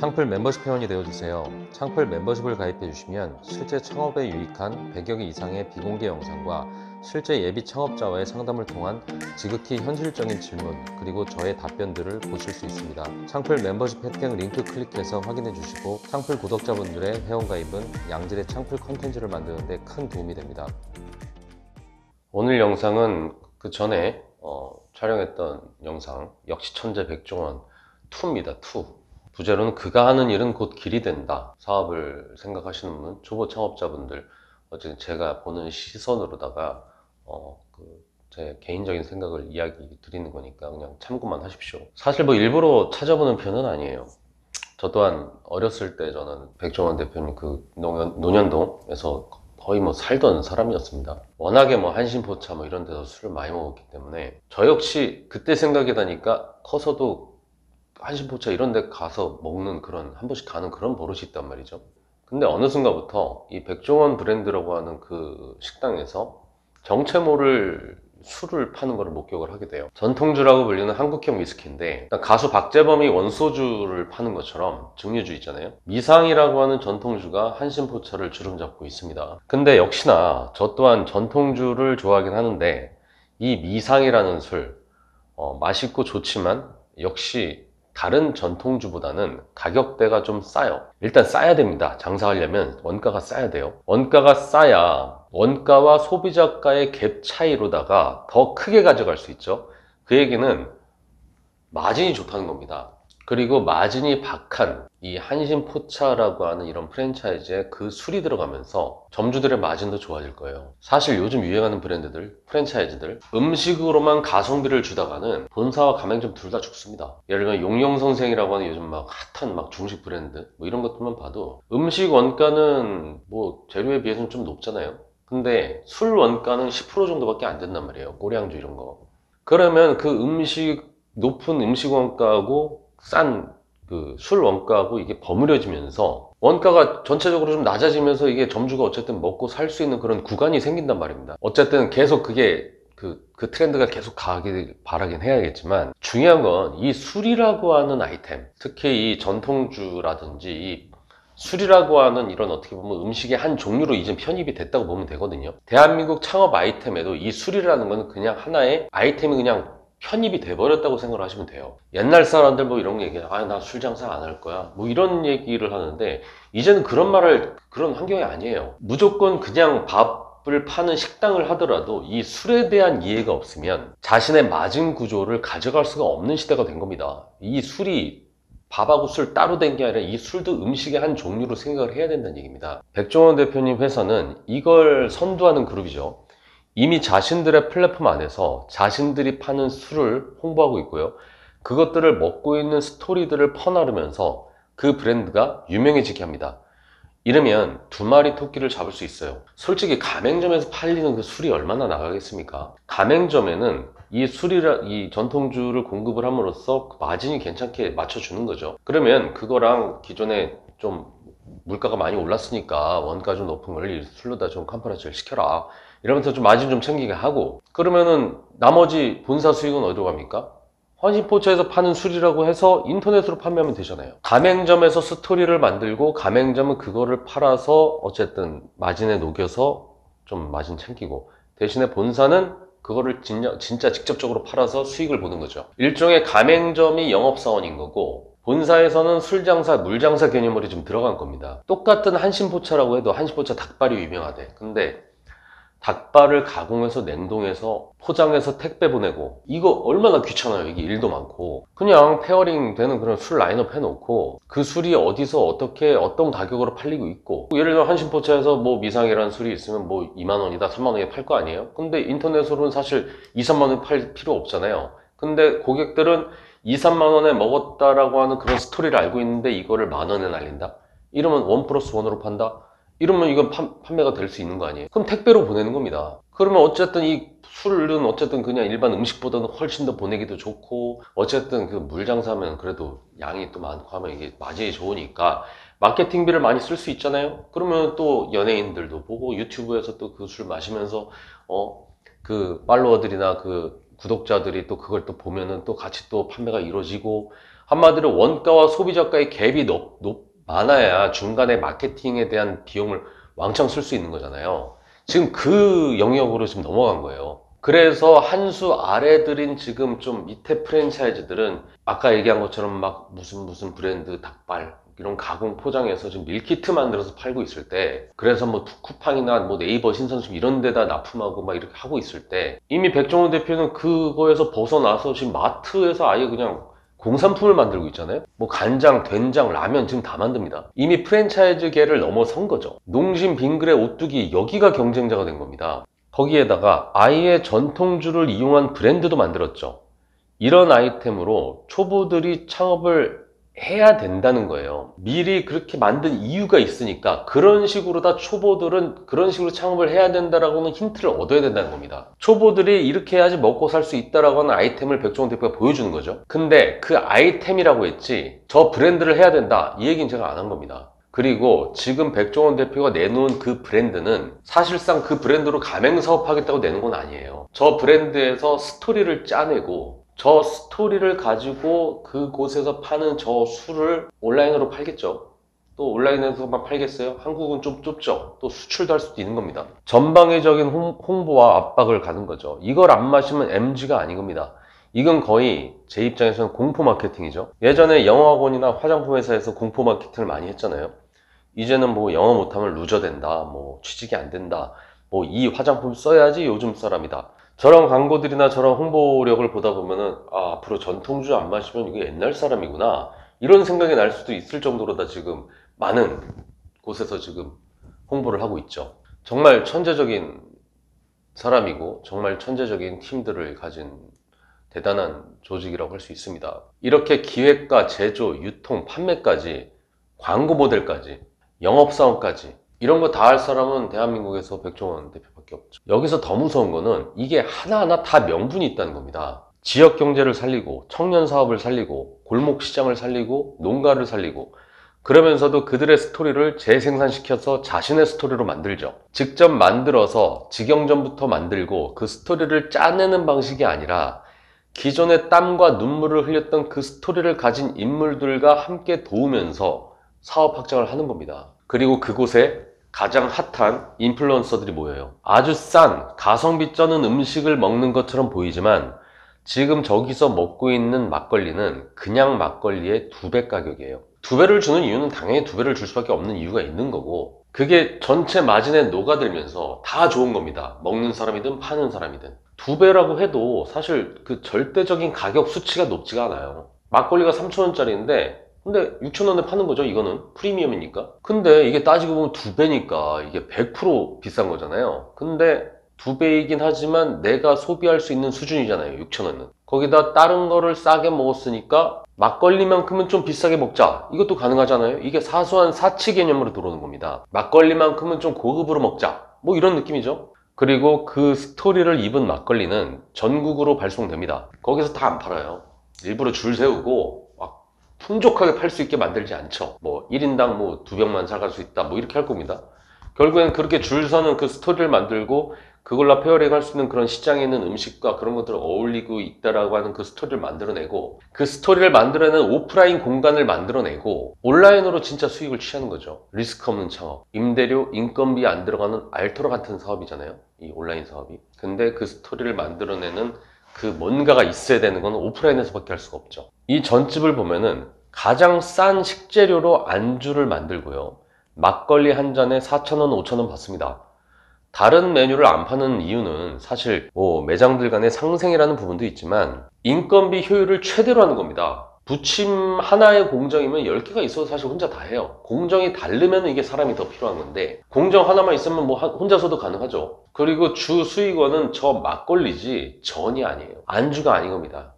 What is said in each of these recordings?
창풀 멤버십 회원이 되어주세요. 창풀 멤버십을 가입해주시면 실제 창업에 유익한 100여 개 이상의 비공개 영상과 실제 예비 창업자와의 상담을 통한 지극히 현실적인 질문 그리고 저의 답변들을 보실 수 있습니다. 창풀 멤버십 혜택 링크 클릭해서 확인해주시고 창풀 구독자분들의 회원가입은 양질의 창풀 컨텐츠를 만드는 데 큰 도움이 됩니다. 오늘 영상은 그 전에 촬영했던 영상 역시 천재 백종원 2입니다. 2. 부제로는 그가 하는 일은 곧 길이 된다. 사업을 생각하시는 분, 초보 창업자분들, 어쨌든 제가 보는 시선으로다가 제 개인적인 생각을 이야기 드리는 거니까 그냥 참고만 하십시오. 사실 뭐 일부러 찾아보는 편은 아니에요. 저 또한 어렸을 때 저는 백종원 대표님 그 논현동에서 거의 뭐 살던 사람이었습니다. 워낙에 뭐 한신포차 뭐 이런 데서 술을 많이 먹었기 때문에 저 역시 그때 생각이 나니까 커서도 한신포차 이런 데 가서 먹는 그런, 한 번씩 가는 그런 버릇이 있단 말이죠. 근데 어느 순간부터 이 백종원 브랜드라고 하는 그 식당에서 정체 모를 술을 파는 걸 목격을 하게 돼요. 전통주라고 불리는 한국형 위스키인데 가수 박재범이 원소주를 파는 것처럼 증류주 있잖아요. 미상이라고 하는 전통주가 한신포차를 주름잡고 있습니다. 근데 역시나 저 또한 전통주를 좋아하긴 하는데 이 미상이라는 술 맛있고 좋지만 역시 다른 전통주보다는 가격대가 좀 싸요. 일단 싸야 됩니다. 장사하려면 원가가 싸야 돼요. 원가가 싸야 원가와 소비자가의 갭 차이로다가 더 크게 가져갈 수 있죠. 그 얘기는 마진이 좋다는 겁니다. 그리고 마진이 박한 이 한신포차라고 하는 이런 프랜차이즈에 그 술이 들어가면서 점주들의 마진도 좋아질 거예요. 사실 요즘 유행하는 브랜드들, 프랜차이즈들 음식으로만 가성비를 주다가는 본사와 가맹점 둘 다 죽습니다. 예를 들면 용영선생이라고 하는 요즘 막 핫한 막 중식 브랜드 뭐 이런 것들만 봐도 음식 원가는 뭐 재료에 비해서는 좀 높잖아요. 근데 술 원가는 10% 정도밖에 안 된단 말이에요. 꼬량주 이런 거. 그러면 그 높은 음식 원가하고 싼 그 술 원가하고 이게 버무려지면서 원가가 전체적으로 좀 낮아지면서 이게 점주가 어쨌든 먹고 살 수 있는 그런 구간이 생긴단 말입니다. 어쨌든 계속 그게 그 트렌드가 계속 가길 바라긴 해야겠지만 중요한 건 이 술이라고 하는 아이템, 특히 이 전통주라든지 이 술이라고 하는 이런 어떻게 보면 음식의 한 종류로 이제 편입이 됐다고 보면 되거든요. 대한민국 창업 아이템에도 이 술이라는 건 그냥 하나의 아이템이 그냥 편입이 돼버렸다고 생각을 하시면 돼요. 옛날 사람들 뭐 이런 얘기, 나 술 장사 안 할 거야. 뭐 이런 얘기를 하는데, 이제는 그런 환경이 아니에요. 무조건 그냥 밥을 파는 식당을 하더라도 이 술에 대한 이해가 없으면 자신의 마진 구조를 가져갈 수가 없는 시대가 된 겁니다. 이 술이 밥하고 술 따로 된 게 아니라 이 술도 음식의 한 종류로 생각을 해야 된다는 얘기입니다. 백종원 대표님 회사는 이걸 선도하는 그룹이죠. 이미 자신들의 플랫폼 안에서 자신들이 파는 술을 홍보하고 있고요. 그것들을 먹고 있는 스토리들을 퍼나르면서 그 브랜드가 유명해지게 합니다. 이러면 두 마리 토끼를 잡을 수 있어요. 솔직히 가맹점에서 팔리는 그 술이 얼마나 나가겠습니까? 가맹점에는 이 전통주를 공급을 함으로써 마진이 괜찮게 맞춰주는 거죠. 그러면 그거랑 기존에 좀 물가가 많이 올랐으니까 원가 좀 높은 걸 이 술로다 좀 컴프레스를 시켜라. 이러면서 좀 마진 좀 챙기게 하고, 그러면은 나머지 본사 수익은 어디로 갑니까? 한신포차에서 파는 술이라고 해서 인터넷으로 판매하면 되잖아요. 가맹점에서 스토리를 만들고 가맹점은 그거를 팔아서 어쨌든 마진에 녹여서 좀 마진 챙기고, 대신에 본사는 그거를 진짜 직접적으로 팔아서 수익을 보는 거죠. 일종의 가맹점이 영업사원인 거고 본사에서는 술장사, 물장사 개념으로 좀 들어간 겁니다. 똑같은 한신포차라고 해도 한신포차 닭발이 유명하대. 근데 닭발을 가공해서 냉동해서 포장해서 택배 보내고 이거 얼마나 귀찮아요. 이게 일도 많고 그냥 페어링 되는 그런 술 라인업 해놓고 그 술이 어디서 어떻게 어떤 가격으로 팔리고 있고, 예를 들어 한신포차에서 뭐 미상이라는 술이 있으면 뭐 2만원이다 3만원에 팔 거 아니에요. 근데 인터넷으로는 사실 2, 3만원에 팔 필요 없잖아요. 근데 고객들은 2, 3만원에 먹었다라고 하는 그런 스토리를 알고 있는데 이거를 만원에 날린다? 이러면 1+1으로 판다? 이러면 이건 판매가 될 수 있는 거 아니에요? 그럼 택배로 보내는 겁니다. 그러면 어쨌든 이 술은 어쨌든 그냥 일반 음식보다는 훨씬 더 보내기도 좋고, 어쨌든 그 물장사면 그래도 양이 또 많고 하면 이게 마진이 좋으니까 마케팅비를 많이 쓸 수 있잖아요. 그러면 또 연예인들도 보고 유튜브에서 또 그 술 마시면서 그 팔로워들이나 그 구독자들이 또 그걸 또 보면은 또 같이 또 판매가 이루어지고, 한마디로 원가와 소비자가의 갭이 많아야 중간에 마케팅에 대한 비용을 왕창 쓸 수 있는 거잖아요. 지금 그 영역으로 지금 넘어간 거예요. 그래서 한 수 아래들인 지금 좀 밑에 프랜차이즈들은 아까 얘기한 것처럼 막 무슨 브랜드 닭발 이런 가공 포장해서 지금 밀키트 만들어서 팔고 있을 때, 그래서 뭐 쿠팡이나 뭐 네이버 신선식 이런 데다 납품하고 막 이렇게 하고 있을 때, 이미 백종원 대표는 그거에서 벗어나서 지금 마트에서 아예 그냥 공산품을 만들고 있잖아요. 뭐 간장, 된장, 라면 지금 다 만듭니다. 이미 프랜차이즈계를 넘어선 거죠. 농심, 빙그레, 오뚜기 여기가 경쟁자가 된 겁니다. 거기에다가 아예 전통주를 이용한 브랜드도 만들었죠. 이런 아이템으로 초보들이 창업을 해야 된다는 거예요. 미리 그렇게 만든 이유가 있으니까 그런 식으로 다 초보들은 그런 식으로 창업을 해야 된다라고는 힌트를 얻어야 된다는 겁니다. 초보들이 이렇게 해야지 먹고 살 수 있다라고 하는 아이템을 백종원 대표가 보여주는 거죠. 근데 그 아이템이라고 했지 저 브랜드를 해야 된다 이 얘기는 제가 안 한 겁니다. 그리고 지금 백종원 대표가 내놓은 그 브랜드는 사실상 그 브랜드로 가맹 사업하겠다고 내는 건 아니에요. 저 브랜드에서 스토리를 짜내고 저 스토리를 가지고 그곳에서 파는 저 술을 온라인으로 팔겠죠. 또 온라인에서만 팔겠어요? 한국은 좀 좁죠. 또 수출도 할 수도 있는 겁니다. 전방위적인 홍보와 압박을 가는 거죠. 이걸 안 마시면 MG가 아닌 겁니다. 이건 거의 제 입장에서는 공포 마케팅이죠. 예전에 영어학원이나 화장품 회사에서 공포 마케팅을 많이 했잖아요. 이제는 뭐 영어 못하면 루저 된다, 뭐 취직이 안 된다, 뭐 이 화장품 써야지 요즘 사람이다. 저런 광고들이나 저런 홍보력을 보다 보면은 앞으로 전통주 안 마시면 이게 옛날 사람이구나 이런 생각이 날 수도 있을 정도로다 지금 많은 곳에서 지금 홍보를 하고 있죠. 정말 천재적인 사람이고 정말 천재적인 팀들을 가진 대단한 조직이라고 할 수 있습니다. 이렇게 기획과 제조, 유통, 판매까지, 광고 모델까지, 영업사원까지 이런 거 다 할 사람은 대한민국에서 백종원 대표밖에 없죠. 여기서 더 무서운 거는 이게 하나하나 다 명분이 있다는 겁니다. 지역 경제를 살리고 청년 사업을 살리고 골목 시장을 살리고 농가를 살리고, 그러면서도 그들의 스토리를 재생산시켜서 자신의 스토리로 만들죠. 직접 만들어서 직영점부터 만들고 그 스토리를 짜내는 방식이 아니라 기존의 땀과 눈물을 흘렸던 그 스토리를 가진 인물들과 함께 도우면서 사업 확장을 하는 겁니다. 그리고 그곳에 가장 핫한 인플루언서들이 모여요. 아주 싼 가성비 쩌는 음식을 먹는 것처럼 보이지만 지금 저기서 먹고 있는 막걸리는 그냥 막걸리의 2배 가격이에요. 2배를 주는 이유는 당연히 2배를 줄 수밖에 없는 이유가 있는 거고, 그게 전체 마진에 녹아들면서 다 좋은 겁니다. 먹는 사람이든 파는 사람이든. 2배라고 해도 사실 그 절대적인 가격 수치가 높지가 않아요. 막걸리가 3,000원짜리인데 근데 6,000원에 파는 거죠. 이거는 프리미엄이니까. 근데 이게 따지고 보면 2배니까 이게 100% 비싼 거잖아요. 근데 2배이긴 하지만 내가 소비할 수 있는 수준이잖아요. 6,000원은. 거기다 다른 거를 싸게 먹었으니까 막걸리만큼은 좀 비싸게 먹자. 이것도 가능하잖아요. 이게 사소한 사치 개념으로 들어오는 겁니다. 막걸리만큼은 좀 고급으로 먹자. 뭐 이런 느낌이죠. 그리고 그 스토리를 입은 막걸리는 전국으로 발송됩니다. 거기서 다 안 팔아요. 일부러 줄 세우고 막 풍족하게 팔 수 있게 만들지 않죠. 뭐 1인당 뭐 2병만 사갈 수 있다 뭐 이렇게 할 겁니다. 결국엔 그렇게 줄 서는 그 스토리를 만들고 그걸로 페어링 할 수 있는 그런 시장에 있는 음식과 그런 것들을 어울리고 있다라고 하는 그 스토리를 만들어내고, 그 스토리를 만들어내는 오프라인 공간을 만들어내고 온라인으로 진짜 수익을 취하는 거죠. 리스크 없는 창업. 임대료, 인건비 안 들어가는 알토로 같은 사업이잖아요. 이 온라인 사업이. 근데 그 스토리를 만들어내는 그 뭔가가 있어야 되는 건 오프라인에서밖에 할 수가 없죠. 이 전집을 보면은 가장 싼 식재료로 안주를 만들고요. 막걸리 한 잔에 4,000원, 5,000원 받습니다. 다른 메뉴를 안 파는 이유는 사실 뭐 매장들 간의 상생이라는 부분도 있지만 인건비 효율을 최대로 하는 겁니다. 부침 하나의 공정이면 10개가 있어도 사실 혼자 다 해요. 공정이 다르면 이게 사람이 더 필요한 건데 공정 하나만 있으면 뭐 혼자서도 가능하죠. 그리고 주 수익원은 저 막걸리지 전이 아니에요. 안주가 아닌 겁니다.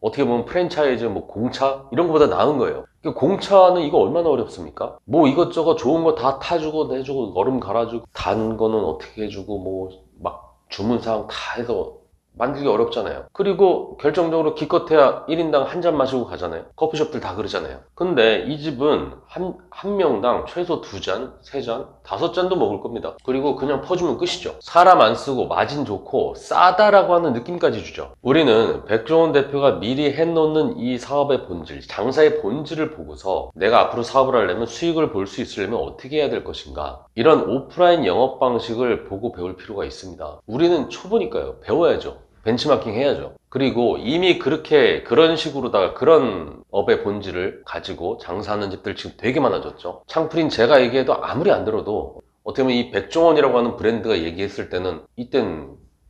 어떻게 보면 프랜차이즈, 뭐 공차 이런 것보다 나은 거예요. 공차는 이거 얼마나 어렵습니까? 뭐 이것저것 좋은 거 다 타주고 내주고 얼음 갈아주고 단 거는 어떻게 해주고 뭐 막 주문사항 다 해서 만들기 어렵잖아요. 그리고 결정적으로 기껏해야 1인당 한 잔 마시고 가잖아요. 커피숍들 다 그러잖아요. 근데 이 집은 한 명당 최소 2잔, 3잔, 5잔도 먹을 겁니다. 그리고 그냥 퍼주면 끝이죠. 사람 안 쓰고 마진 좋고 싸다라고 하는 느낌까지 주죠. 우리는 백종원 대표가 미리 해놓는 이 사업의 본질, 장사의 본질을 보고서 내가 앞으로 사업을 하려면 수익을 볼 수 있으려면 어떻게 해야 될 것인가, 이런 오프라인 영업 방식을 보고 배울 필요가 있습니다. 우리는 초보니까요. 배워야죠. 벤치마킹 해야죠. 그리고 이미 그런 식으로다가 그런 업의 본질을 가지고 장사하는 집들 지금 되게 많아졌죠. 창프린 제가 얘기해도 아무리 안 들어도 어떻게 보면 이 백종원이라고 하는 브랜드가 얘기했을 때는 이땐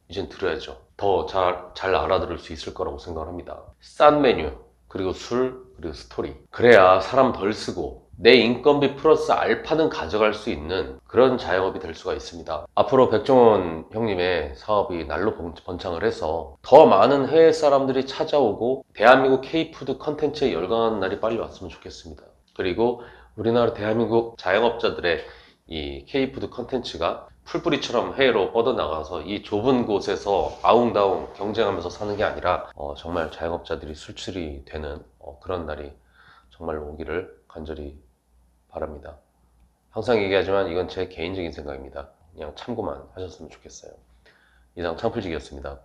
이젠 들어야죠. 더 잘 알아들을 수 있을 거라고 생각을 합니다. 싼 메뉴, 그리고 술, 그리고 스토리. 그래야 사람 덜 쓰고 내 인건비 플러스 알파는 가져갈 수 있는 그런 자영업이 될 수가 있습니다. 앞으로 백종원 형님의 사업이 날로 번창을 해서 더 많은 해외 사람들이 찾아오고 대한민국 K푸드 컨텐츠에 열광하는 날이 빨리 왔으면 좋겠습니다. 그리고 우리나라 대한민국 자영업자들의 이 K푸드 컨텐츠가 풀뿌리처럼 해외로 뻗어나가서 이 좁은 곳에서 아웅다웅 경쟁하면서 사는 게 아니라 정말 자영업자들이 술출이 되는 그런 날이 정말 오기를 간절히 바랍니다. 항상 얘기하지만 이건 제 개인적인 생각입니다. 그냥 참고만 하셨으면 좋겠어요. 이상 창풀직이었습니다.